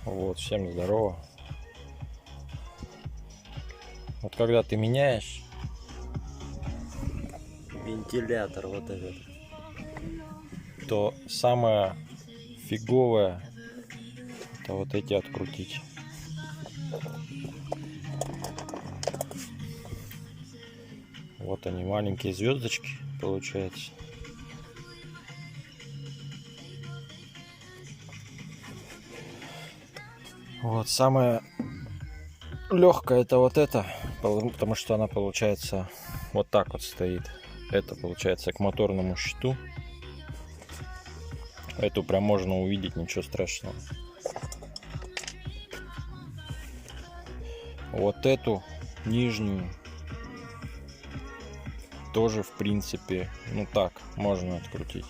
Вот, всем здорово. Вот когда ты меняешь вентилятор вот этот, то самое фиговое это вот эти открутить. Вот они, маленькие звездочки, получается. Вот самое легкое это вот это, потому что она получается вот так вот стоит. Это получается к моторному щиту. Эту прям можно увидеть, ничего страшного. Вот эту нижнюю тоже в принципе, ну так, можно открутить.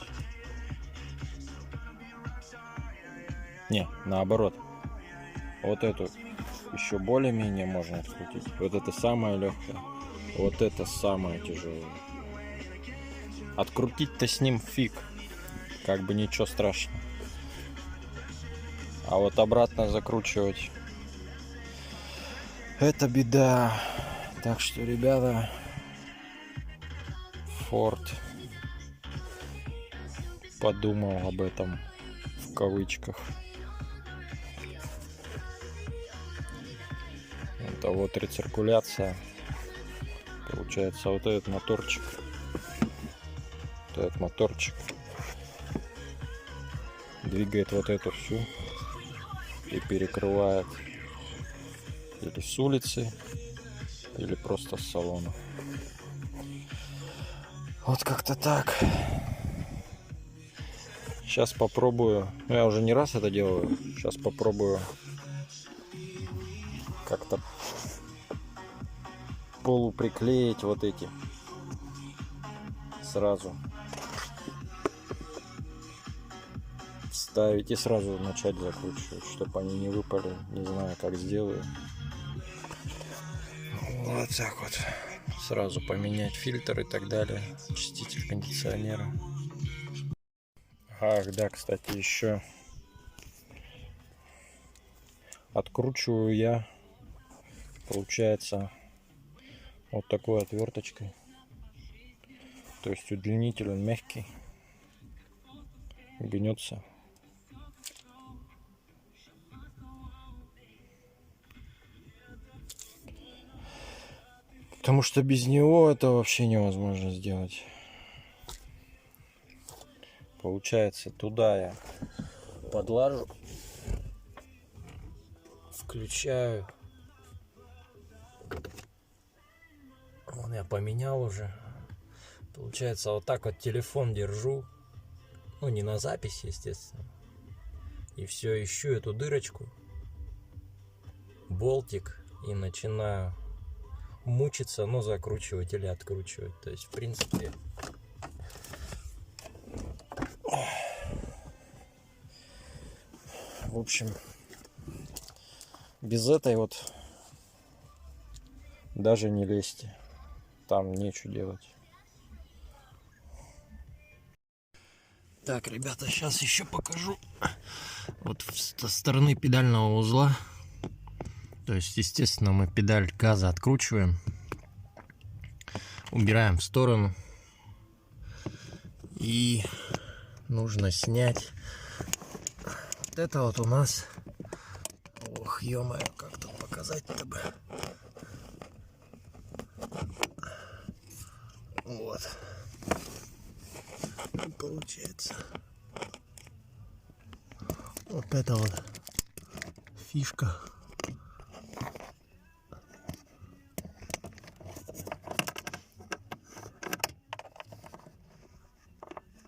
Не, наоборот. Вот эту еще более-менее можно открутить. Вот это самое легкое. Вот это самое тяжелое. Открутить-то с ним фиг. Как бы ничего страшного. А вот обратно закручивать это беда. Так что, ребята, Ford подумал об этом в кавычках. Это вот рециркуляция. Получается вот этот моторчик. Вот этот моторчик двигает вот эту всю и перекрывает или с улицы, или просто с салона. Вот как-то так. Сейчас попробую. Ну, я уже не раз это делаю. Сейчас попробую как-то полуприклеить вот эти сразу. Вставить и сразу начать закручивать, чтобы они не выпали. Не знаю, как сделаю. Вот так вот. Сразу поменять фильтр и так далее. Очиститель кондиционера. Ах, да, кстати, еще откручиваю я, получается, вот такой отверточкой. То есть удлинитель он мягкий, гнется. Потому что без него это вообще невозможно сделать. Получается, туда я подлажу, включаю. Вон я поменял уже. Получается, вот так вот телефон держу. Ну, не на запись, естественно. И все, ищу эту дырочку, болтик, и начинаю мучиться, но закручивать или откручивать. То есть, в принципе, в общем, без этой вот даже не лезьте. Там нечего делать. Так, ребята, сейчас еще покажу. Вот со стороны педального узла. То есть, естественно, мы педаль газа откручиваем. Убираем в сторону. И нужно снять. Вот это вот у нас... Ох, ё-моё, как тут показать-то бы. Вот. Получается. Вот это вот фишка.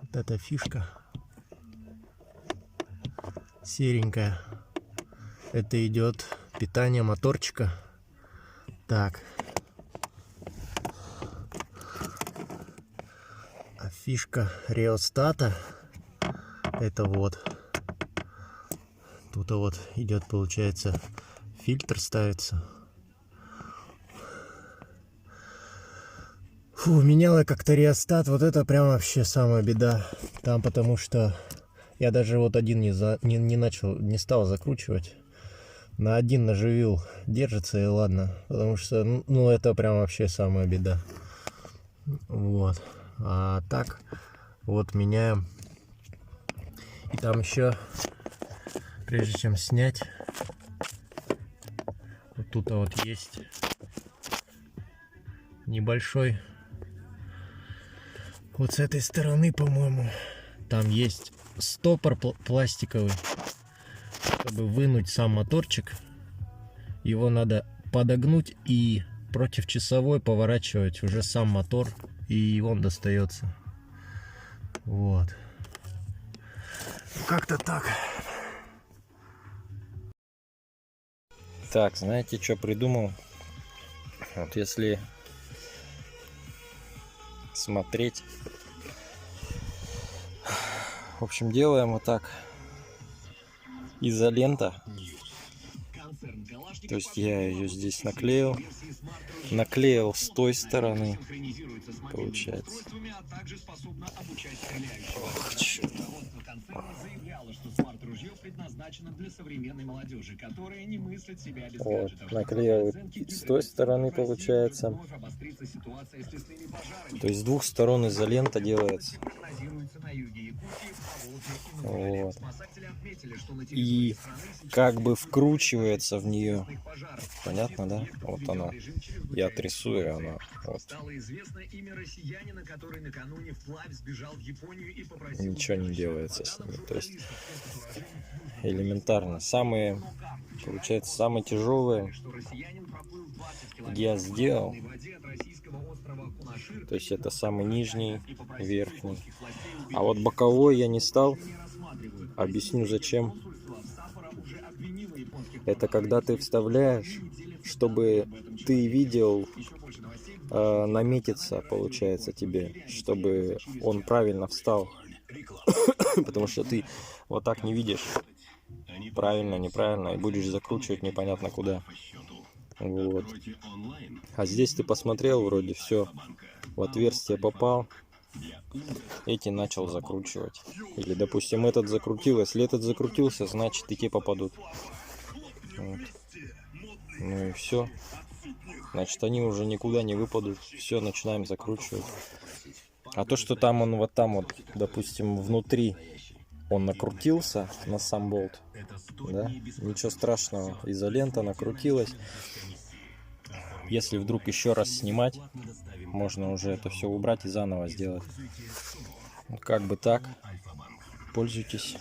Вот эта фишка серенькая. Это идет питание моторчика. Так. А фишка реостата это вот. Тут вот идет, получается, фильтр ставится. Фу, менял я как-то реостат. Вот это прям вообще самая беда. Там потому что я даже вот один не стал закручивать. На один наживил держится и ладно. Потому что, ну, это прям вообще самая беда. Вот. А так, вот меняем. И там еще, прежде чем снять, вот тут вот есть небольшой, вот с этой стороны, по-моему, там есть стопор пластиковый. Чтобы вынуть сам моторчик, его надо подогнуть и против часовой поворачивать уже сам мотор, и он достается. Вот. Как-то так. Так, знаете, что придумал? Вот если смотреть, в общем, делаем вот так. Изолента. То есть я ее здесь наклеил с той стороны, получается. Ох, черт. Вот, наклеил с той стороны, получается. То есть с двух сторон изолента делается. Вот. И как бы вкручивается в нее. Понятно, да? Вот она. Я трясу, и она вот. Ничего не делается с ними. То есть элементарно. Самые, получается, самые тяжелые я сделал. То есть это самый нижний, верхний. А вот боковой я не стал. Объясню зачем. Это когда ты вставляешь, чтобы ты видел, наметиться, получается, тебе, чтобы он правильно встал. Потому что ты вот так не видишь, правильно, неправильно, и будешь закручивать непонятно куда. Вот. А здесь ты посмотрел, вроде все, в отверстие попал, эти начал закручивать. Или, допустим, этот закрутил. Если этот закрутился, значит эти попадут. Вот. Ну и все. Значит, они уже никуда не выпадут. Все, начинаем закручивать. А то, что там он вот там вот, допустим, внутри он накрутился на сам болт, да, ничего страшного, изолента накрутилась. Если вдруг еще раз снимать, можно уже это все убрать и заново сделать. Как бы так. Пользуйтесь.